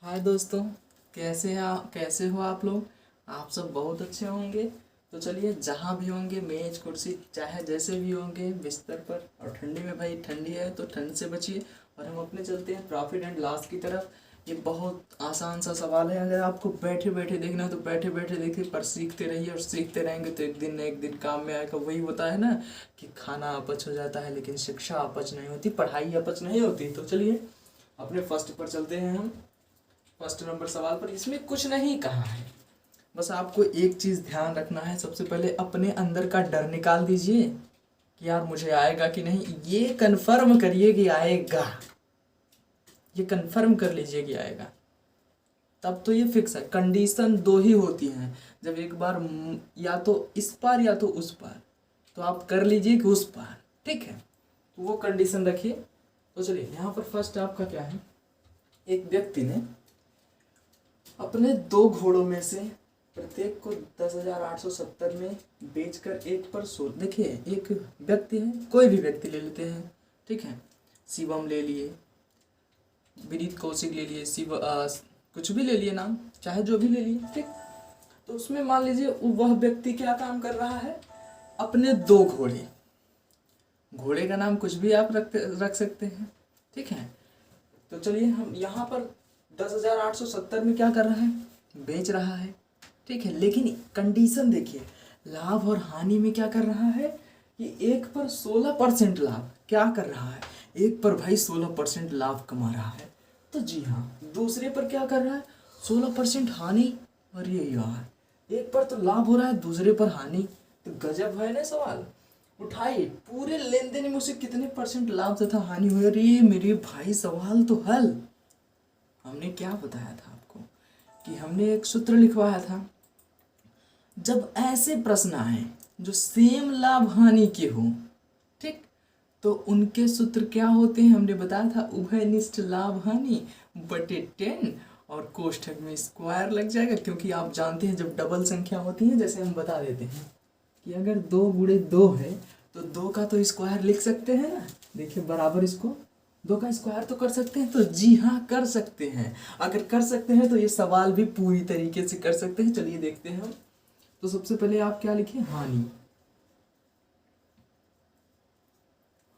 हाय दोस्तों, कैसे हो आप लोग। आप सब बहुत अच्छे होंगे। तो चलिए, जहाँ भी होंगे, मेज कुर्सी चाहे जैसे भी होंगे, बिस्तर पर। और ठंडी में भाई, ठंडी है तो ठंड से बचिए। और हम अपने चलते हैं प्रॉफिट एंड लॉस की तरफ। ये बहुत आसान सा सवाल है। अगर आपको बैठे बैठे देखना है तो बैठे बैठे देखिए, पर सीखते रहिए और सीखते रहेंगे तो एक दिन न एक दिन काम में आएगा। वही होता है ना कि खाना अपच हो जाता है लेकिन शिक्षा अपच नहीं होती, पढ़ाई अपच नहीं होती। तो चलिए, अपने फर्स्ट पर चलते हैं हम। फर्स्ट नंबर सवाल पर इसमें कुछ नहीं कहा है। बस आपको एक चीज़ ध्यान रखना है। सबसे पहले अपने अंदर का डर निकाल दीजिए कि यार मुझे आएगा कि नहीं। ये कंफर्म करिए कि आएगा। ये कंफर्म कर लीजिए कि आएगा, तब तो ये फिक्स है। कंडीशन दो ही होती हैं, जब एक बार या तो इस पार या तो उस पार। तो आप कर लीजिए कि उस पार, ठीक है। तो वो कंडीशन रखिए। तो चलिए, यहाँ पर फर्स्ट आपका क्या है। एक व्यक्ति ने अपने दो घोड़ों में से प्रत्येक को 10,870 में बेचकर एक पर सो। देखिए, एक व्यक्ति है, कोई भी व्यक्ति ले लेते हैं, ठीक है। शिवम ले लिए, विनीत कौशिक ले लिए, कुछ भी ले लिए नाम, चाहे जो भी ले लिए, ठीक। तो उसमें मान लीजिए वह व्यक्ति क्या काम कर रहा है। अपने दो घोड़े, घोड़े का नाम कुछ भी आप रख सकते हैं, ठीक है। तो चलिए, हम यहाँ पर 10,870 में क्या कर रहा है, बेच रहा है, ठीक है। लेकिन कंडीशन देखिए, लाभ और हानि में क्या कर रहा है कि एक पर 16% लाभ क्या कर रहा है। एक पर भाई 16% लाभ कमा रहा है, तो जी हाँ। दूसरे पर क्या कर रहा है, 16% हानि। अरे यार, एक पर तो लाभ हो रहा है, दूसरे पर हानि। तो गजब है ना सवाल। उठाइए, पूरे लेन देन में उसे कितने परसेंट लाभ तथा हानि हुई। अरे मेरे भाई, सवाल तो हल। हमने क्या बताया था आपको कि हमने एक सूत्र लिखवाया था। जब ऐसे प्रश्न आए जो सेम लाभ हानि के हो, ठीक, तो उनके सूत्र क्या होते हैं हमने बताया था। उभयनिष्ठ लाभ हानि बटे 10, और कोष्ठक में स्क्वायर लग जाएगा। क्योंकि आप जानते हैं जब डबल संख्या होती है, जैसे हम बता देते हैं कि अगर 2 × 2 है तो 2 का तो स्क्वायर लिख सकते हैं ना। देखिए, बराबर इसको 2 का स्क्वायर तो कर सकते हैं। तो जी हाँ, कर सकते हैं। अगर कर सकते हैं तो ये सवाल भी पूरी तरीके से कर सकते हैं। चलिए देखते हैं हम। तो सबसे पहले आप क्या लिखिए, हानि।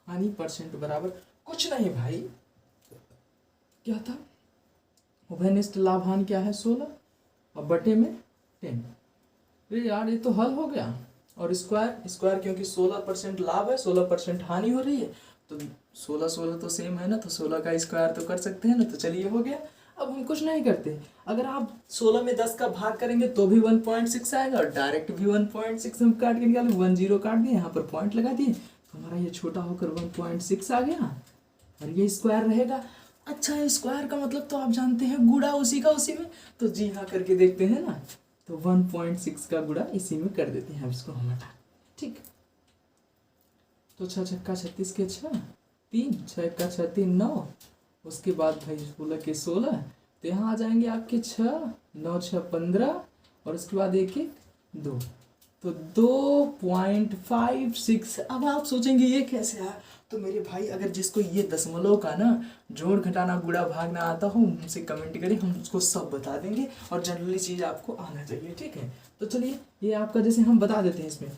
हानि परसेंट बराबर कुछ नहीं भाई, क्या था, उभयनिष्ठ लाभ हानि क्या है, 16, और बटे में 10। अरे यार, ये तो हल हो गया। और स्क्वायर, स्क्वायर क्योंकि 16% लाभ है, 16% हानि हो रही है। तो 16 16 तो सेम है ना, तो 16 का स्क्वायर तो कर सकते हैं ना। तो चलिए, हो गया। अब हम कुछ नहीं करते। अगर आप 16 में 10 का भाग करेंगे तो भी 1.6 आएगा, और डायरेक्ट भी 1.6 हम काट के निकाले, 1 0 काट दिए, यहाँ पर पॉइंट लगा दिए, तो हमारा ये छोटा होकर 1.6 आ गया। और ये स्क्वायर रहेगा। अच्छा, स्क्वायर का मतलब तो आप जानते हैं, गुणा उसी का उसी में। तो जी हाँ करके देखते हैं ना। तो 1.6 का गुणा इसी में कर देते हैं। अब इसको हम हटा, ठीक। तो 6 छक्का 36 के 6, 3 6 1 6 3 9। उसके बाद भाई 16 के 16। तो यहाँ आ जाएंगे आपके 6 9 6 15, और उसके बाद 1 1 2। तो 2.56। अब आप सोचेंगे ये कैसे आया। तो मेरे भाई, अगर जिसको ये दशमलव का ना जोड़ घटाना गुणा भागना आता हो, हमसे कमेंट करें, हम उसको सब बता देंगे। और जनरली चीज़ आपको आना चाहिए, ठीक है। तो चलिए, ये आपका जैसे हम बता देते हैं इसमें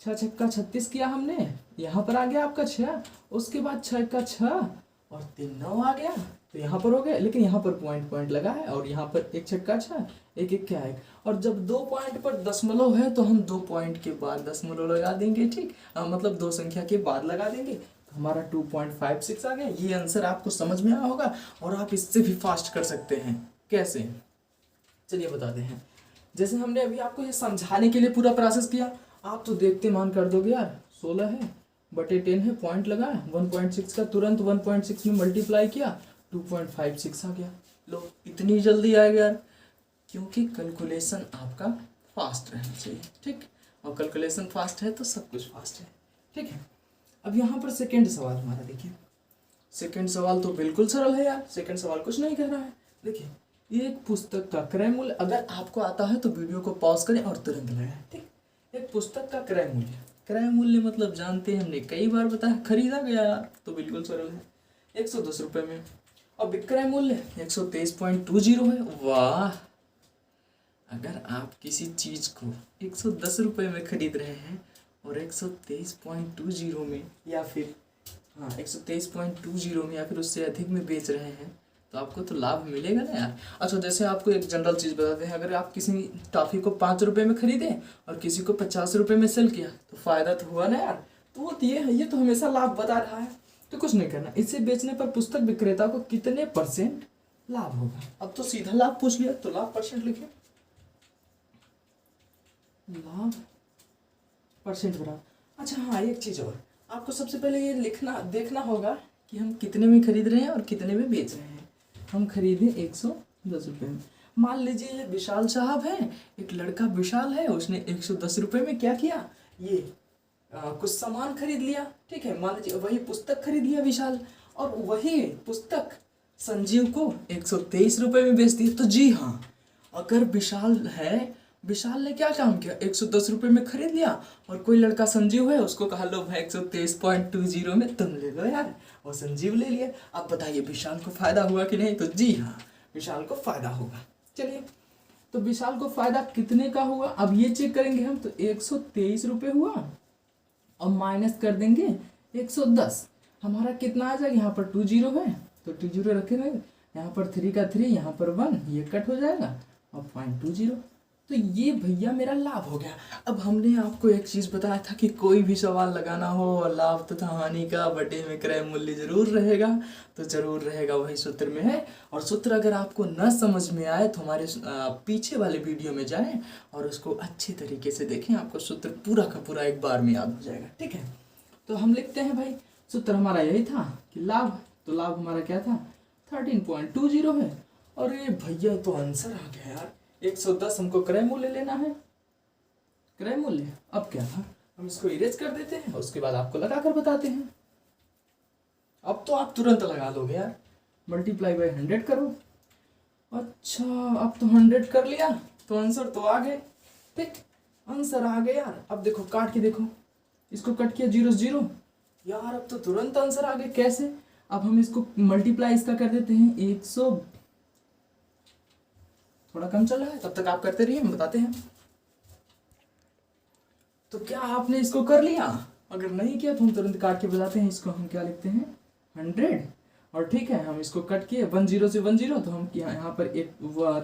6 छक्का 36 किया हमने, यहाँ पर आ गया आपका 6। उसके बाद 6 का 6 और 3 9 आ गया, तो यहाँ पर हो गया। लेकिन यहाँ पर पॉइंट पॉइंट लगा है, और यहाँ पर 1 छक्का 6 1 1 क्या है। और जब 2 पॉइंट पर दशमलव है तो हम 2 पॉइंट के बाद दशमलव लगा देंगे, ठीक। मतलब 2 संख्या के बाद लगा देंगे, तो हमारा 2.56 आ गया। ये आंसर आपको समझ में आया होगा। और आप इससे भी फास्ट कर सकते हैं। कैसे, चलिए बताते हैं। जैसे हमने अभी आपको ये समझाने के लिए पूरा प्रोसेस किया, आप तो देखते मान कर दोगे यार। 16 है बटे 10 है, पॉइंट लगा, 1.6 का तुरंत 1.6 में मल्टीप्लाई किया, 2.56 आ गया। लो, इतनी जल्दी आएगा यार, क्योंकि कैलकुलेशन आपका फास्ट रहना चाहिए, ठीक। और कैलकुलेशन फास्ट है तो सब कुछ फास्ट है, ठीक है। अब यहाँ पर सेकेंड सवाल हमारा देखिए। सेकेंड सवाल तो बिल्कुल सरल है यार। सेकेंड सवाल कुछ नहीं कर रहा है। देखिए, ये एक पुस्तक का क्रय मूल्य, अगर आपको आता है तो वीडियो को पॉज करें और तुरंत लगाएं, ठीक। एक पुस्तक का क्रय मूल्य, क्रय मूल्य मतलब जानते हैं, हमने कई बार बताया, खरीदा गया यार, तो बिल्कुल सरल है, 110 रुपये में। और विक्रय मूल्य 123.20 है। वाह, अगर आप किसी चीज़ को 110 रुपये में खरीद रहे हैं और 123.20 में या फिर 123.20 में या फिर उससे अधिक में बेच रहे हैं तो आपको तो लाभ मिलेगा ना यार। अच्छा, जैसे आपको एक जनरल चीज़ बताते हैं, अगर आप किसी टॉफ़ी को 5 रुपये में खरीदे और किसी को 50 रुपये में सेल किया तो फ़ायदा तो हुआ ना यार। तो वो ये तो हमेशा लाभ बता रहा है, तो कुछ नहीं करना। इसे बेचने पर पुस्तक विक्रेता को कितने % लाभ होगा। अब तो सीधा लाभ पूछ लिया तो लाभ % लिखिए, लाभ % बराबर। अच्छा हाँ, एक चीज़ और, आपको सबसे पहले ये देखना होगा कि हम कितने में खरीद रहे हैं और कितने में बेच रहे हैं। हम खरीदे 110 रुपये में। मान लीजिए ये विशाल साहब है, एक लड़का विशाल है, उसने 110 रुपये में क्या किया, ये कुछ सामान खरीद लिया। ठीक है, मान लीजिए वही पुस्तक खरीद लिया विशाल, और वही पुस्तक संजीव को 123 रुपये में बेच दी। तो जी हाँ, अगर विशाल ने क्या काम किया, 110 रुपये में खरीद लिया, और कोई लड़का संजीव है, उसको कहा लो भाई 123.20 में तुम ले लो यार, और संजीव ले लिया। अब बताइए विशाल को फायदा हुआ कि नहीं। तो जी हाँ, विशाल को फायदा होगा। चलिए, तो विशाल को फायदा कितने का हुआ, अब ये चेक करेंगे हम। तो 123 रुपये हुआ और माइनस कर देंगे 110, हमारा कितना आ जाएगा। यहाँ पर 20 है तो 20 रखे रहेंगे, यहाँ पर 3 का 3, यहाँ पर 1, ये कट हो जाएगा और 0.20। तो ये भैया मेरा लाभ हो गया। अब हमने आपको एक चीज़ बताया था कि कोई भी सवाल लगाना हो और लाभ तथा हानि का बटे में क्रय मूल्य जरूर रहेगा, तो जरूर रहेगा वही सूत्र में है। और सूत्र अगर आपको न समझ में आए तो हमारे पीछे वाले वीडियो में जाएं और उसको अच्छे तरीके से देखें, आपको सूत्र पूरा का पूरा एक बार में याद हो जाएगा। ठीक है, तो हम लिखते हैं भाई, सूत्र हमारा यही था कि लाभ, तो लाभ हमारा क्या था 13.20 है। और ये भैया तो आंसर आ गया यार, 110 हमको क्रय मूल्य लेना है। क्रय मूल्य अब क्या था, हम इसको इरेज कर देते हैं, उसके बाद आपको लगा कर बताते हैं। अब तो आप तुरंत लगा लोगे यार, मल्टीप्लाई बाय 100 करो। अच्छा, अब तो 100 कर लिया तो आंसर तो आ गए। ठीक, आंसर आ गए यार। अब देखो काट के देखो, इसको कट किया 0 0 यार, अब तो तुरंत आंसर आ गए। कैसे, अब हम इसको मल्टीप्लाई इसका कर देते हैं 100, थोड़ा कम चल रहा है, तब तक आप करते रहिए, हम बताते हैं। तो क्या आपने इसको कर लिया, अगर नहीं किया तो हम तुरंत काट के बताते हैं। इसको हम क्या लिखते हैं 100, और ठीक है हम इसको कट किए 10 से 10, तो हम यहाँ पर एक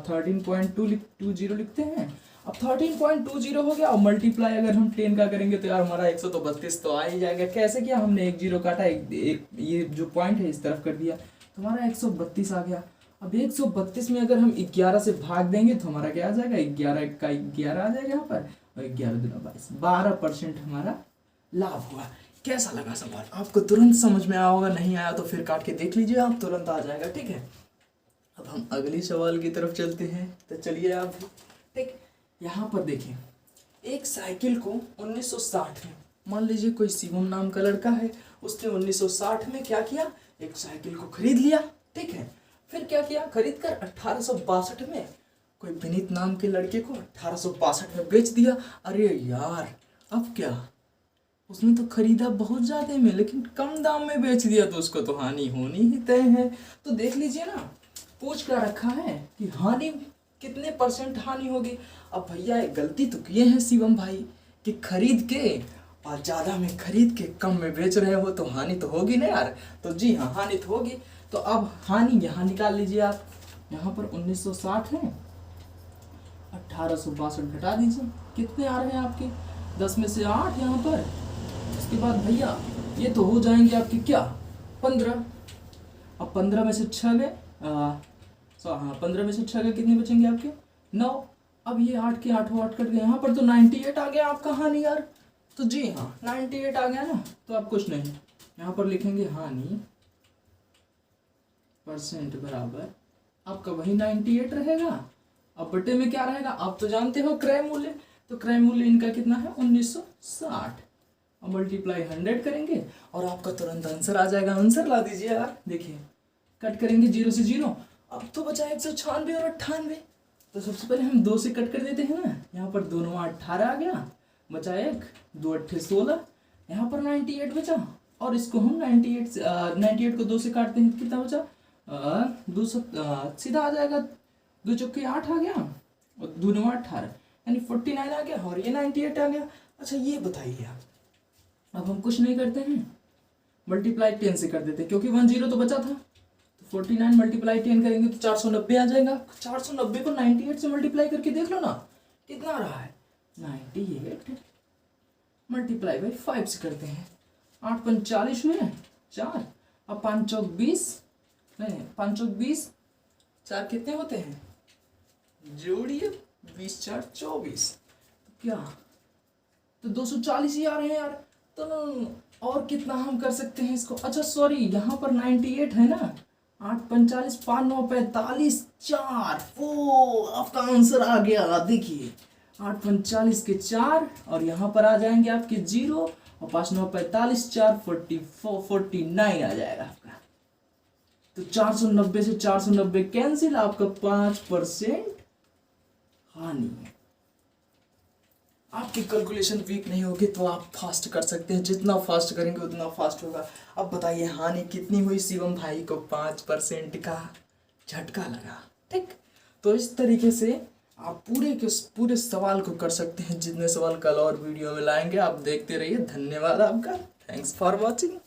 13.20 लिखते हैं। अब 13.20 हो गया, और मल्टीप्लाई अगर हम 10 का करेंगे तो यार हमारा 132 तो आ ही जाएगा। कैसे किया, हमने एक 0 काटा, एक ये जो पॉइंट है इस तरफ कर दिया, तो हमारा 132 आ गया। अब 132 में अगर हम 11 से भाग देंगे तो हमारा क्या आ जाएगा, 11 का 11 आ जाएगा यहाँ पर, और 11 दूना 22, 12% हमारा लाभ हुआ। कैसा लगा सवाल, आपको तुरंत समझ में आया होगा, नहीं आया तो फिर काट के देख लीजिए, आप तुरंत आ जाएगा। ठीक है, अब हम अगली सवाल की तरफ चलते हैं, तो चलिए आप भी। ठीक, यहाँ पर देखिए, एक साइकिल को 1960 में, मान लीजिए कोई शिवम नाम का लड़का है, उसने 1960 में क्या किया, एक साइकिल को खरीद लिया। ठीक है, फिर क्या किया, खरीद कर 1862 में कोई विनीत नाम के लड़के को 1862 में बेच दिया। अरे यार, अब क्या, उसने तो खरीदा बहुत ज़्यादा में लेकिन कम दाम में बेच दिया, तो उसको तो हानि होनी ही तय है। तो देख लीजिए ना, पूछ कर रखा है कि हानि कितने % हानि होगी। अब भैया गलती तो किए हैं शिवम भाई कि खरीद के और ज़्यादा में खरीद के कम में बेच रहे हो, तो हानि तो होगी ना यार। तो जी हाँ, हानि तो होगी। तो अब हानि यहाँ निकाल लीजिए आप, यहाँ पर 1960 है, 1862 घटा दीजिए, कितने आ रहे हैं आपके, 10 में से 8 यहाँ पर। उसके बाद भैया ये तो हो जाएंगे आपके क्या 15, अब 15 में से 6 गए, हाँ 15 में से 6 गए, कितने बचेंगे आपके 9। अब ये 8 के 8 कट गए, यहाँ पर तो 98 आ गया आपका हानि यार। तो जी हाँ, 98 आ गया ना, तो आप कुछ नहीं, यहाँ पर लिखेंगे हानि % बराबर आपका वही 98 रहेगा। अब बटे में क्या रहेगा, आप तो जानते हो क्रय मूल्य, तो क्रय मूल्य इनका कितना है 1960, अब मल्टीप्लाई 100 करेंगे और आपका तुरंत आंसर आ जाएगा। आंसर ला दीजिए यार, देखिए कट करेंगे 0 से 0, अब तो बचा 196 और 98। तो सबसे पहले हम 2 से कट कर देते हैं ना, यहाँ पर 2 9 18 आ गया, बचा 1 2 8 16, यहाँ पर 98 बचा, और इसको हम 98 को 2 से काटते हैं, कितना बचा सीधा आ जाएगा, 2 चौके 8 आ गया और 2 9 18, यानी 49 आ गया और ये 98 आ गया। अच्छा ये बताइए आप, अब हम कुछ नहीं करते हैं, मल्टीप्लाई 10 से कर देते हैं क्योंकि 1 0 तो बचा था। तो 49 मल्टीप्लाई 10 करेंगे तो 490 आ जाएगा। 490 को 98 से मल्टीप्लाई करके देख लो ना कितना आ रहा है। 98 मल्टीप्लाई बाई 5 से करते हैं, 8 5 40 हुए 4, अब 5 चौक 20, नहीं 5 चौक 20, 4 कितने होते हैं जोड़िए, 20 4 24, क्या तो 240 ही आ रहे हैं यार। तो और कितना हम कर सकते हैं इसको, अच्छा सॉरी यहाँ पर 98 है ना, 8 45 5 9 45 4, ओ आपका आंसर आ गया। देखिए 8 45 के 4 और यहाँ पर आ जाएंगे आपके 0 और 5 9 45 4 49 आ जाएगा आपका। तो 490 से 490 कैंसिल, आपका 5% हानि है। आपकी कैलकुलेशन वीक नहीं होगी तो आप फास्ट कर सकते हैं, जितना फास्ट करेंगे उतना फास्ट होगा। अब बताइए हानि कितनी हुई, शिवम भाई को 5% का झटका लगा। ठीक, तो इस तरीके से आप पूरे के पूरे सवाल को कर सकते हैं। जितने सवाल कल और वीडियो में लाएंगे आप देखते रहिए। धन्यवाद आपका, थैंक्स फॉर वॉचिंग।